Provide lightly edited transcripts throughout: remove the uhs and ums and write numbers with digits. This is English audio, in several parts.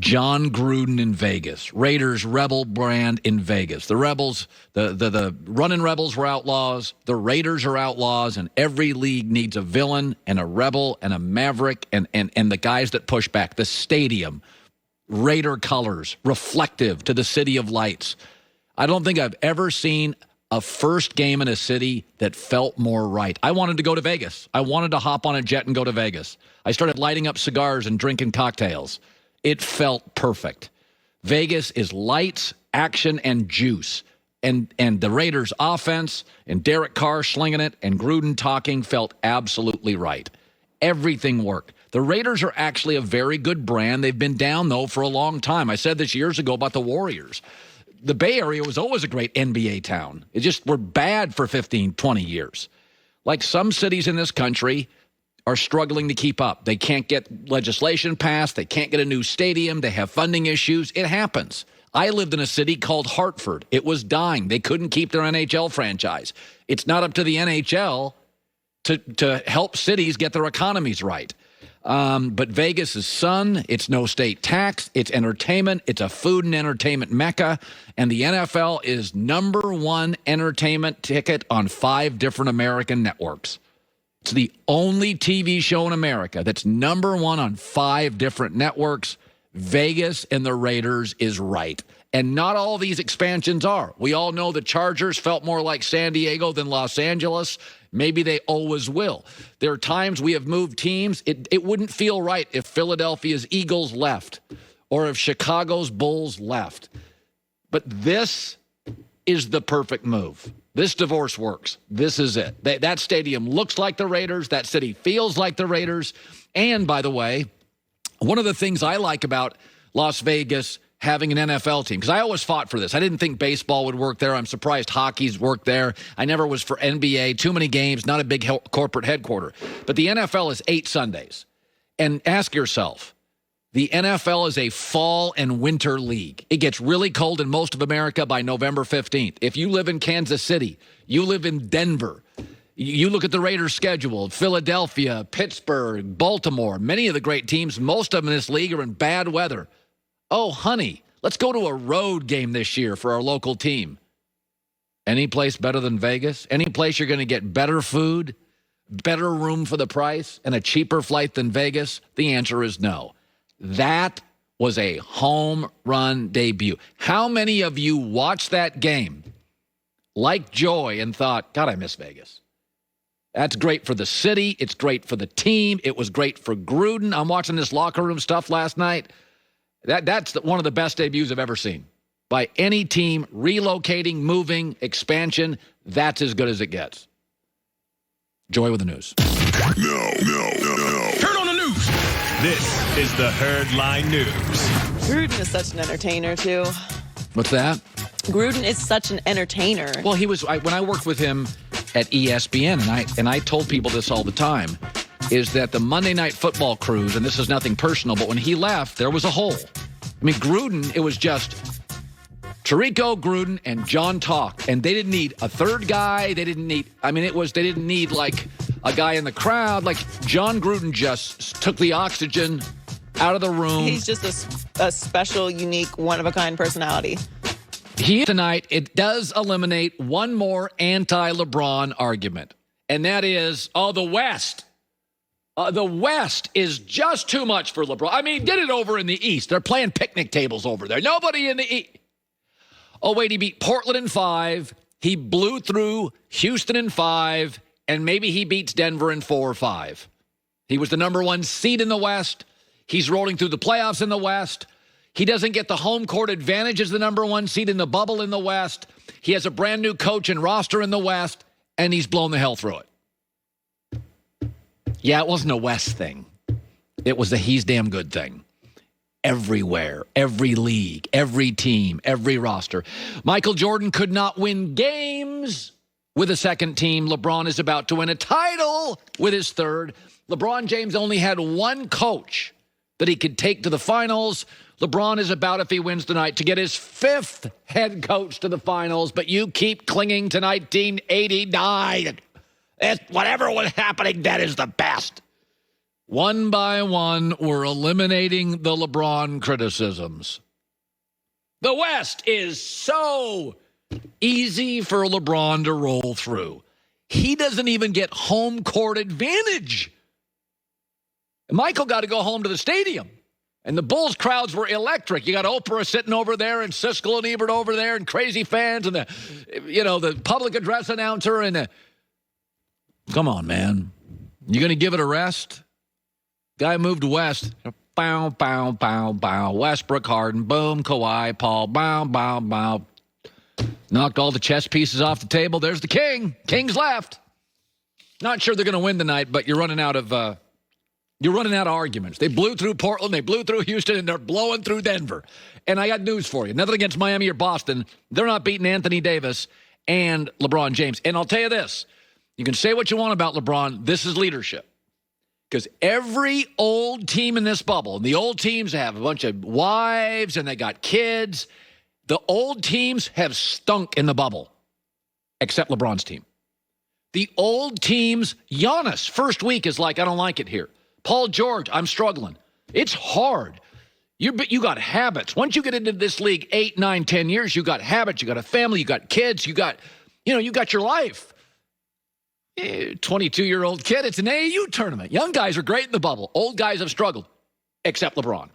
John Gruden in Vegas. Raiders rebel brand in Vegas. The Rebels, the running Rebels were outlaws. The Raiders are outlaws, and every league needs a villain and a rebel and a maverick and the guys that push back. The stadium, Raider colors, reflective to the City of Lights. I don't think I've ever seen a first game in a city that felt more right. I wanted to go to Vegas. I wanted to hop on a jet and go to Vegas. I started lighting up cigars and drinking cocktails. It felt perfect. Vegas is lights, action, and juice. And the Raiders' offense and Derek Carr slinging it and Gruden talking felt absolutely right. Everything worked. The Raiders are actually a very good brand. They've been down, though, for a long time. I said this years ago about the Warriors. The Bay Area was always a great NBA town. It just were bad for 15, 20 years. Like some cities in this country are struggling to keep up. They can't get legislation passed. They can't get a new stadium. They have funding issues. It happens. I lived in a city called Hartford. It was dying. They couldn't keep their NHL franchise. It's not up to the NHL to help cities get their economies right. But Vegas is sun. It's no state tax. It's entertainment. It's a food and entertainment mecca. And the NFL is #1 entertainment ticket on 5 different American networks. It's the only TV show in America that's #1 on 5 different networks. Vegas and the Raiders is right. And not all these expansions are. We all know the Chargers felt more like San Diego than Los Angeles. Maybe they always will. There are times we have moved teams. It wouldn't feel right if Philadelphia's Eagles left or if Chicago's Bulls left. But this is the perfect move. This divorce works. This is it. That stadium looks like the Raiders. That city feels like the Raiders. And, by the way, one of the things I like about Las Vegas having an NFL team, because I always fought for this. I didn't think baseball would work there. I'm surprised hockey's worked there. I never was for NBA. Too many games, not a big corporate headquarter. But the NFL is 8 Sundays. And ask yourself, the NFL is a fall and winter league. It gets really cold in most of America by November 15th. If you live in Kansas City, you live in Denver, you look at the Raiders' schedule, Philadelphia, Pittsburgh, Baltimore, many of the great teams, most of them in this league are in bad weather. Oh, honey, let's go to a road game this year for our local team. Any place better than Vegas? Any place you're going to get better food, better room for the price, and a cheaper flight than Vegas? The answer is no. That was a home run debut. How many of you watched that game like joy and thought, God, I miss Vegas? That's great for the city. It's great for the team. It was great for Gruden. I'm watching this locker room stuff last night. That's one of the best debuts I've ever seen. By any team, relocating, moving, expansion, that's as good as it gets. Joy with the news. No. Turn on the news. This is the Herdline News. Gruden is such an entertainer, too. What's that? Gruden is such an entertainer. Well, when I worked with him at ESPN, and I told people this all the time, is that the Monday Night Football crews, and this is nothing personal, but when he left, there was a hole. I mean, Gruden, it was just Tirico, Gruden, and John Talk, and they didn't need a third guy. They didn't need like a guy in the crowd. Like John Gruden just took the oxygen out of the room. He's just a special, unique, one-of-a-kind personality. Tonight, it does eliminate one more anti-LeBron argument, and that is, the West. The West is just too much for LeBron. I mean, get it over in the East. They're playing picnic tables over there. Nobody in the East. Oh, wait, he beat Portland in 5. He blew through Houston in 5. And maybe he beats Denver in 4 or 5. He was the #1 seed in the West. He's rolling through the playoffs in the West. He doesn't get the home court advantage as the #1 seed in the bubble in the West. He has a brand new coach and roster in the West, and he's blown the hell through it. Yeah, it wasn't a West thing. It was a he's damn good thing. Everywhere, every league, every team, every roster. Michael Jordan could not win games with a second team. LeBron is about to win a title with his third. LeBron James only had one coach that he could take to the finals. LeBron is about, if he wins tonight, to get his 5th head coach to the finals. But you keep clinging to 1989. Whatever was happening, that is the best. One by one, we're eliminating the LeBron criticisms. The West is so easy for LeBron to roll through. He doesn't even get home court advantage. Michael got to go home to the stadium. And the Bulls crowds were electric. You got Oprah sitting over there and Siskel and Ebert over there and crazy fans and the public address announcer and come on, man. You going to give it a rest? Guy moved west. Bow, bow, bow, bow. Westbrook, Harden, boom, Kawhi, Paul, bow, bow, bow. Knocked all the chess pieces off the table. There's the king. King's left. Not sure they're going to win tonight, but you're running out of arguments. They blew through Portland, they blew through Houston, and they're blowing through Denver. And I got news for you. Nothing against Miami or Boston. They're not beating Anthony Davis and LeBron James. And I'll tell you this. You can say what you want about LeBron. This is leadership. Because every old team in this bubble, and the old teams have a bunch of wives and they got kids, the old teams have stunk in the bubble, except LeBron's team. The old teams, Giannis, first week is like, I don't like it here. Paul George, I'm struggling. It's hard. You got habits. Once you get into this league 8, 9, 10 years, you got habits. You got a family. You got kids. You got your life. 22-year-old kid, it's an AAU tournament. Young guys are great in the bubble. Old guys have struggled, except LeBron.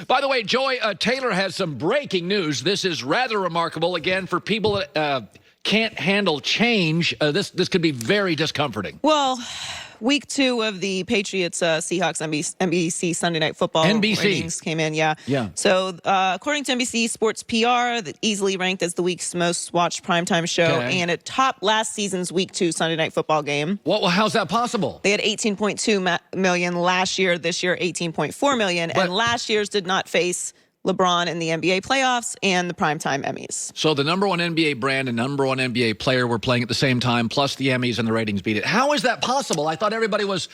By the way, Joy, Taylor has some breaking news. This is rather remarkable, again, for people that can't handle change. This could be very discomforting. Well, week 2 of the Patriots Seahawks NBC Sunday Night Football ratings came in. Yeah. So according to NBC Sports PR, that easily ranked as the week's most watched primetime show, and it topped last season's week 2 Sunday Night Football game. Well, how's that possible? They had 18.2 million last year. This year, 18.4 million. And last year's did not face LeBron in the NBA playoffs and the primetime Emmys. So the number one NBA brand and number one NBA player were playing at the same time, plus the Emmys and the ratings beat it. How is that possible? I thought everybody was...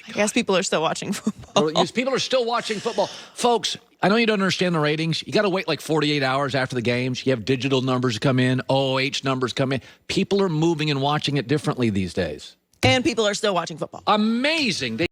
I guess people are still watching football. People are still watching football. Folks, I know you don't understand the ratings. You got to wait like 48 hours after the games. You have digital numbers come in, OOH numbers come in. People are moving and watching it differently these days. And people are still watching football. Amazing.